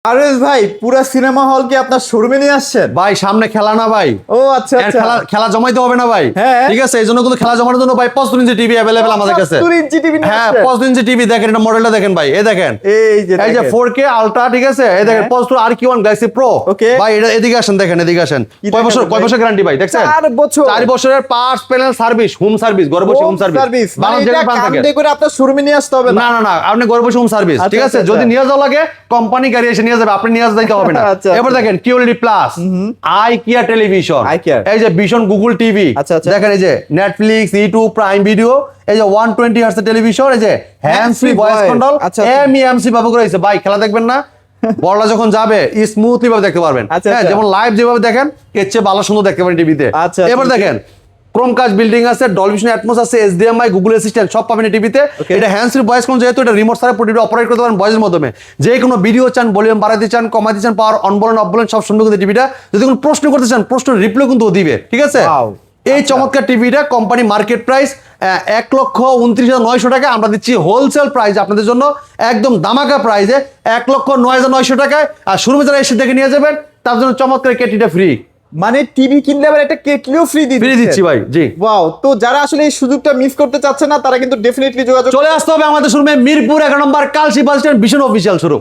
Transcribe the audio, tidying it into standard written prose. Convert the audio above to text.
আরেস ভাই পুরা cinema hall কি আপনার শোরুমে নিয়ে আসছেন? ভাই সামনে খেলা না ভাই। ও আচ্ছা আচ্ছা, খেলা জমাইতে হবে না ভাই। হ্যাঁ। ঠিক আছে, এই জন্য কিন্তু খেলা জমানোর জন্য ভাই 75 ইঞ্চি টিভি अवेलेबल আমাদের কাছে। 75 ইঞ্চি টিভি নিয়ে হ্যাঁ, আসছেন? 75 ইঞ্চি টিভি দেখেন, এটা মডেলটা দেখেন ভাই, এই দেখেন এই যে এই যে 4K আলট্রা, ঠিক আছে, এই দেখেন হ্যাঁ। 75 RQ1 Galaxy Pro। ওকে। ভাই এটা এদিকে আসেন, দেখেন এদিকে আসেন। কয় বছর গ্যারান্টি ভাই দেখছেন? 4 বছর। 4 বছরের parts panel service, home service, ঘরে বসে হোম সার্ভিস। মানে এটা কান্দে করে আপনার শোরুমে নিয়ে আসতে হবে না? না না না, আপনি ঘরে বসে হোম সার্ভিস, ঠিক আছে। আচ্ছা, যদি আচ্ছা। নিয়ে যাওয়া লাগে কোম্পানি গাড়ি এসে নিয়ে যাবে, আপনি নিয়ে যাইতে হবে না। আচ্ছা, এবার দেখেন QLED plus, IKEA television, iKIA। এই যে ভিশন গুগল টিভি, আচ্ছা, আচ্ছা। দেখেন এই যে নেটফ্লিক্স, ইউটিউব, প্রাইম ভিডিও, এই যে 120 হার্টজ টেলিভিশন, এই যে হ্যান্ড ফ্রি ভয়েস কন্ট্রোল, আচ্ছা, আচ্ছা। এমইএমসি ভাবে করেছে ভাই। খেলা দেখবেন না, বড়রা যখন যাবে স্মুথলি ভাবে দেখতে পারবেন। আচ্ছা, হ্যাঁ, আচ্ছা। যেমন লাইভ যেভাবে দেখেন এর চেয়ে ভালো সুন্দর দেখতে পারেন টিভিতে। আচ্ছা, এবার আচ্ছা। দেখেন ক্রোমকাস্ট বিল্ডিং আছে, ডলবি ভিশন অ্যাটমস আছে, HDMI, গুগল অ্যাসিস্ট্যান্ট সব পাবেন টিভিতে। Okay. এটা হ্যান্ড ফ্রি ভয়েস কন্ট্রোল, যেহেতু এটা রিমোট ছাড়া পুরোটা অপারেট করতে পারেন ভয়েসের মাধ্যমে। যে কোনো ভিডিও চান, ভলিউম বাড়াতে চান, কমাতে চান, পাওয়ার অন বলেন অফ বলেন সব শুনবে কিন্তু টিভিটা। যদি কোনো প্রশ্ন করতে চান, প্রশ্ন রিপ্লাই কিন্তু ও দিবে, ঠিক আছে। Wow. এই চমৎকার টিভিটা কোম্পানি মার্কেট প্রাইস 1,29,900 টাকা, আমরা দিচ্ছি হোলসেল প্রাইস আপনাদের জন্য একদম দামাকা প্রাইসে 1,09,900 টাকায়। আর শোরুমে যারা এসে দেখে নিয়ে যাবেন তার জন্য চমৎকার কেটিটা ফ্রি মানে টিভি কিনলে আবার একটা কেটলিও ফ্রি দিচ্ছি ভাই। জি, ওয়াও, তো যারা আসলে এই সুযোগটা মিস করতে চাচ্ছে না তারা কিন্তু ডেফিনেটলি যোগাযোগ চলে আসতে হবে আমাদের শোরুমে, মিরপুর 11 নম্বর Kalshi bus stand, Vision official showroom.